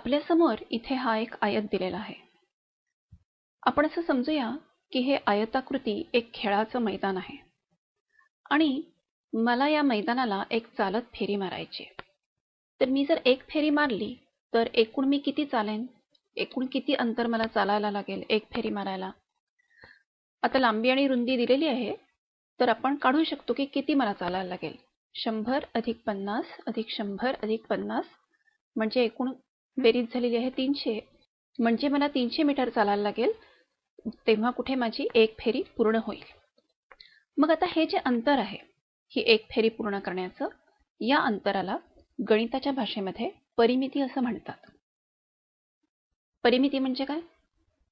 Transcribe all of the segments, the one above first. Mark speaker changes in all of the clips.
Speaker 1: आपल्यासमोर इथे हा एक आयत दिलेला आहे. आपण असं समजूया की हे आयताकृती एक खेळाचं मैदान आहे आणि मला या मैदानाला एक चालत फेरी मारायची आहे. तर मी जर एक फेरी मारली तर एकूण मी किती चालेन? एकूण किती अंतर मला चालायला लागेल एक फेरी मारायला? आता लांबी आणि रुंदी दिलेली आहे, तर आपण काढू शकतो की किती मला चालायला लागेल. 100 अधिक 50 अधिक 100 अधिक 50 म्हणजे एकूण बेरीज झालेली आहे 300. म्हणजे मला 300 मीटर चालायला लागेल, तेव्हा कुठे माझी एक फेरी पूर्ण होईल. मग आता हे जे अंतर आहे, ही एक फेरी पूर्ण करण्याचं, या अंतराला गणिताच्या भाषेमध्ये परिमिती असं म्हणतात. परिमिती म्हणजे काय?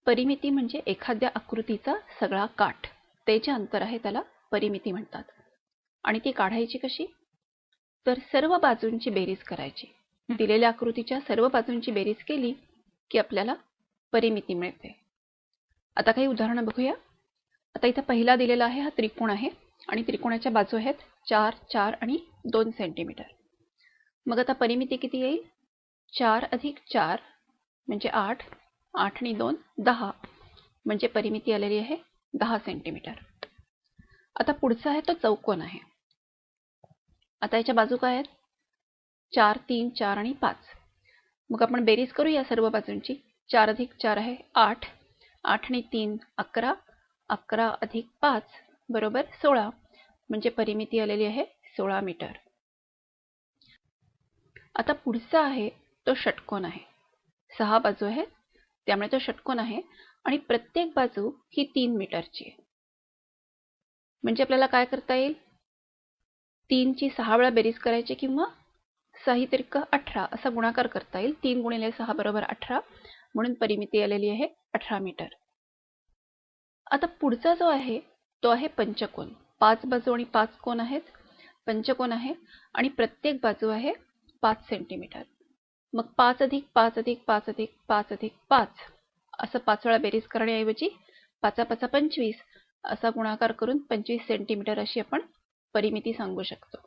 Speaker 1: परिमिती म्हणजे एखाद्या आकृतीचा सगळा काठ, ते जे अंतर आहे त्याला परिमिती म्हणतात. आणि ती काढायची कशी? तर सर्व बाजूंची बेरीज करायची. दिलेल्या आकृतीच्या सर्व बाजूंची बेरीज केली की आपल्याला परिमिती मिळते. आता काही उदाहरणं बघूया. आता इथं पहिला दिलेला आहे, हा त्रिकोण आहे आणि त्रिकोणाच्या बाजू आहेत 4, 4 आणि 2 सेंटीमीटर. मग आता परिमिती किती येईल? 4 अधिक 4 म्हणजे 8, 8 आणि 2 10, म्हणजे परिमिती आलेली आहे 10 सेंटीमीटर. आता पुढचा आहे तो चौकोन आहे. आता याच्या बाजू काय आहेत? 4, 3, 4 आणि 5. मग आपण बेरीज करूया सर्व बाजूंची. 4 अधिक 4 आहे 8, 8 आणि 3 11, 11 अधिक 5 बरोबर 16, म्हणजे परिमिती आलेली आहे 16 मीटर. आता पुढचा आहे तो षटकोन आहे. 6 बाजू आहेत, त्यामुळे तो षटकोन आहे आणि प्रत्येक बाजू ही 3 मीटरची आहे. म्हणजे आपल्याला काय करता येईल? 3 ची 6 वेळा बेरीज करायची किंवा 6 त्रिक 18 असा गुणाकार करता येईल. 3 गुणिले 6 बरोबर 18, म्हणून परिमिती आलेली आहे 18 मीटर. आता पुढचा जो आहे तो आहे पंचकोन. 5 बाजू आणि 5 कोन आहेत, पंचकोन आहे आणि प्रत्येक बाजू आहे 5 सेंटीमीटर. मग 5 अधिक 5 अधिक 5 अधिक 5 अधिक 5 असं 5 वेळा बेरीज करण्याऐवजी 5 5 25 असा गुणाकार करून 25 सेंटीमीटर अशी आपण परिमिती सांगू शकतो.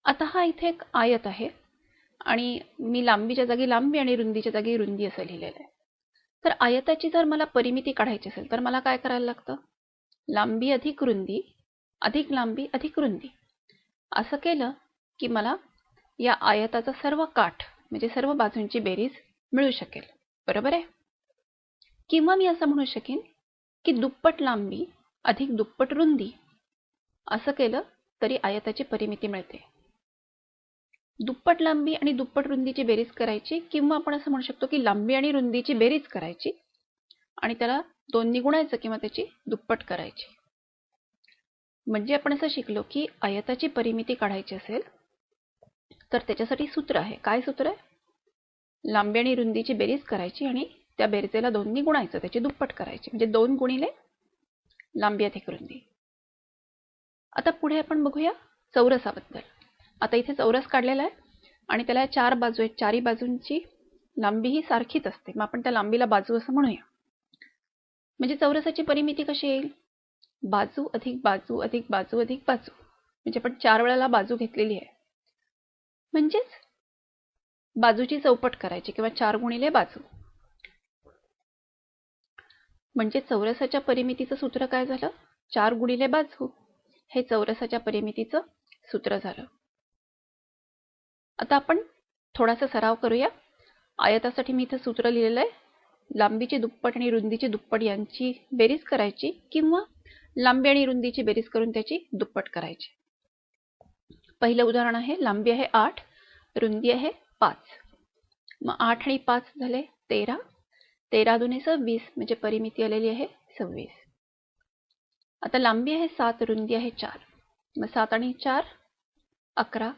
Speaker 1: आता हा इथे एक आयत आहे आणि मी लांबीच्या जागी लांबी आणि रुंदीच्या जागी रुंदी असं लिहिलेलं आहे. तर आयताची जर मला परिमिती काढायची असेल तर मला काय करायला लागतं? लांबी अधिक रुंदी अधिक लांबी अधिक रुंदी असं केलं की मला या आयताचा सर्व काठ म्हणजे सर्व बाजूंची बेरीज मिळू शकेल. बरोबर आहे? किंवा मी असं म्हणू शकेन की दुप्पट लांबी अधिक दुप्पट रुंदी असं केलं तरी आयताची परिमिती मिळते. दुप्पट लांबी आणि दुप्पट रुंदीची बेरीज करायची किंवा आपण असं म्हणू शकतो की लांबी आणि रुंदीची बेरीज करायची आणि त्याला 2 ने गुणायचं किंवा त्याची दुप्पट करायची. म्हणजे आपण असं शिकलो की आयताची परिमिती काढायची असेल तर त्याच्यासाठी सूत्र आहे. काय सूत्र आहे? लांबी आणि रुंदीची बेरीज करायची आणि त्या बेरजेला 2 ने गुणायचं, त्याची दुप्पट करायची, म्हणजे 2 गुणिले लांबी अधिक रुंदी. आता पुढे आपण बघूया चौरसाबद्दल. आता इथे चौरस काढलेला आहे आणि त्याला 4 बाजू आहेत. चारही बाजूंची लांबी ही सारखीच असते. मग आपण त्या लांबीला बाजू असं म्हणूया. म्हणजे चौरसाची परिमिती कशी येईल? बाजू अधिक बाजू अधिक बाजू अधिक बाजू, म्हणजे आपण 4 वेळेला बाजू घेतलेली आहे. म्हणजेच बाजूची चौपट करायची किंवा 4 गुणिले बाजू. म्हणजे चौरसाच्या परिमितीचं सूत्र काय झालं? 4 गुणिले बाजू हे चौरसाच्या परिमितीचं सूत्र झालं. आता आपण थोडासा सराव करूया. आयतासाठी मी इथं सूत्र लिहिलेलं आहे. लांबीची दुप्पट आणि रुंदीची दुप्पट यांची बेरीज करायची किंवा लांबी आणि रुंदीची बेरीज करून त्याची दुप्पट करायची. पहिलं उदाहरण आहे, लांबी आहे 8, रुंदी आहे 5. मग 8 आणि 5 झाले 13, 13 दुने 26, म्हणजे परिमिती आलेली आहे 26. आता लांबी आहे 7, रुंदी आहे 4. मग 7 आणि 4 11,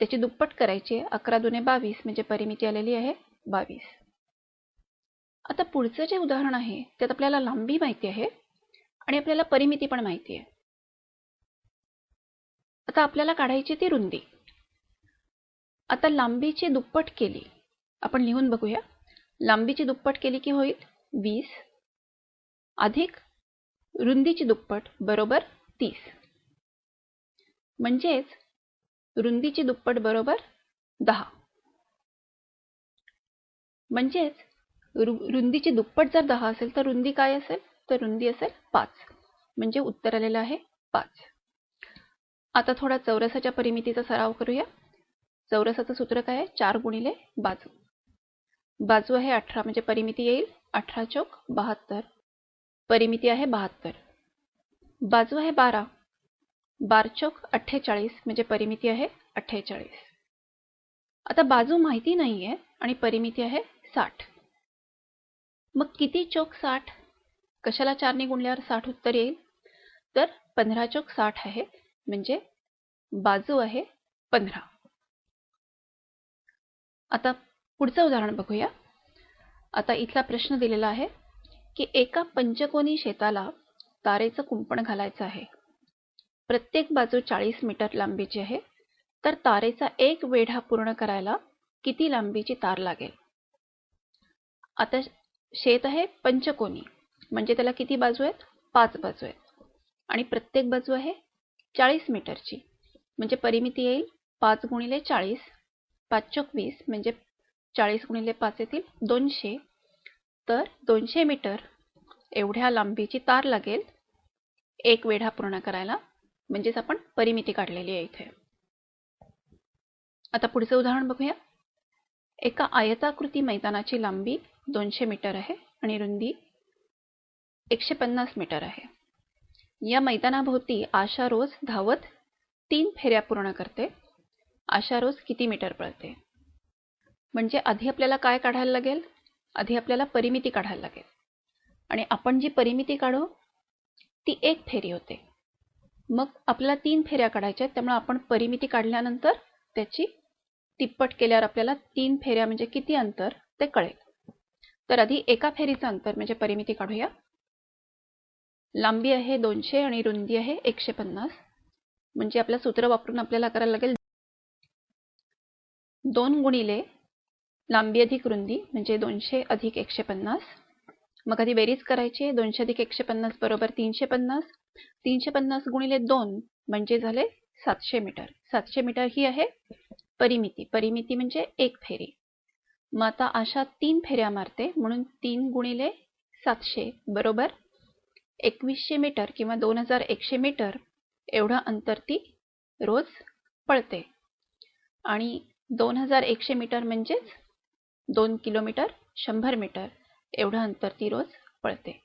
Speaker 1: त्याची दुप्पट करायची आहे. 11 दुने 22, म्हणजे परिमिती आलेली आहे 22. आता पुढचं जे उदाहरण आहे त्यात आपल्याला लांबी माहिती आहे आणि आपल्याला परिमिती पण माहिती आहे. आता आपल्याला काढायची ती रुंदी. आता लांबीची दुप्पट केली, आपण लिहून बघूया. लांबीची दुप्पट केली की होईल 20 अधिक रुंदीची दुप्पट बरोबर 30. म्हणजेच रुंदीची दुप्पट बरोबर 10. म्हणजेच रुंदीची दुप्पट जर 10 असेल तर रुंदी काय असेल? तर रुंदी असेल 5. म्हणजे उत्तर आलेलं आहे 5. आता थोडा चौरसाच्या परिमितीचा सराव करूया. चौरसाचं सूत्र काय आहे? 4 गुणिले बाजू. बाजू आहे 18 म्हणजे परिमिती येईल 18 चौक 72. परिमिती आहे 72. बाजू आहे 12. 12 चौक 48 म्हणजे परिमिती आहे 48. आता बाजू माहिती नाहीये आणि परिमिती आहे 60. मग किती चौक 60? कशाला 4 ने गुणल्यावर 60 उत्तर येईल? तर 15 चौक 60 आहे म्हणजे बाजू आहे 15. आता पुढचं उदाहरण बघूया. आता इथला प्रश्न दिलेला आहे की एका पंचकोनी शेताला तारेचं कुंपण घालायचं आहे. प्रत्येक बाजू 40 मीटर लांबीची आहे. तर तारेचा एक वेढा पूर्ण करायला किती लांबीची तार लागेल? आता शेत आहे पंचकोनी म्हणजे त्याला किती बाजू आहेत? 5 बाजू आहेत आणि प्रत्येक बाजू आहे 40 मीटरची म्हणजे परिमिती येईल 5 गुणिले 40. 5 चौक 20 म्हणजे 40 गुणिले 5 येतील 200. तर 200 मीटर एवढ्या लांबीची तार लागेल एक वेढा पूर्ण करायला. म्हणजेच आपण परिमिती काढलेली आहे इथे. आता पुढचं उदाहरण बघूया. एका आयताकृती मैदानाची लांबी 200 मीटर आहे आणि रुंदी 150 मीटर आहे. या मैदानाभोवती आशा रोज धावत 3 फेऱ्या पूर्ण करते. आशा रोज किती मीटर पळते? म्हणजे आधी आपल्याला काय काढायला लागेल? आधी आपल्याला परिमिती काढायला लागेल आणि आपण जी परिमिती काढू ती एक फेरी होते. मग आपल्याला 3 फेऱ्या काढायच्या आहेत त्यामुळे आपण परिमिती काढल्यानंतर त्याची तिप्पट केल्यावर आपल्याला 3 फेऱ्या म्हणजे किती अंतर ते कळेल. तर आधी एका फेरीचं अंतर म्हणजे परिमिती काढूया. लांबी आहे 200 आणि रुंदी आहे 150. म्हणजे आपलं सूत्र वापरून आपल्याला करायला लागेल 2 गुणिले लांबी अधिक रुंदी म्हणजे 200 अधिक 150. मग आधी बेरीज करायची. 200 अधिक 150 बरोबर 350. 350 गुणिले 2 म्हणजे झाले 700 मीटर. 700 मीटर ही आहे परिमिती. परिमिती म्हणजे एक फेरी. मग आता आशा 3 फेऱ्या मारते म्हणून 3 गुणिले 700 बरोबर 2100 मीटर किंवा 2100 मीटर एवढं अंतर ती रोज पळते. आणि 2100 मीटर म्हणजेच 2 किलोमीटर 100 मीटर एवढं अंतर ती रोज पळते.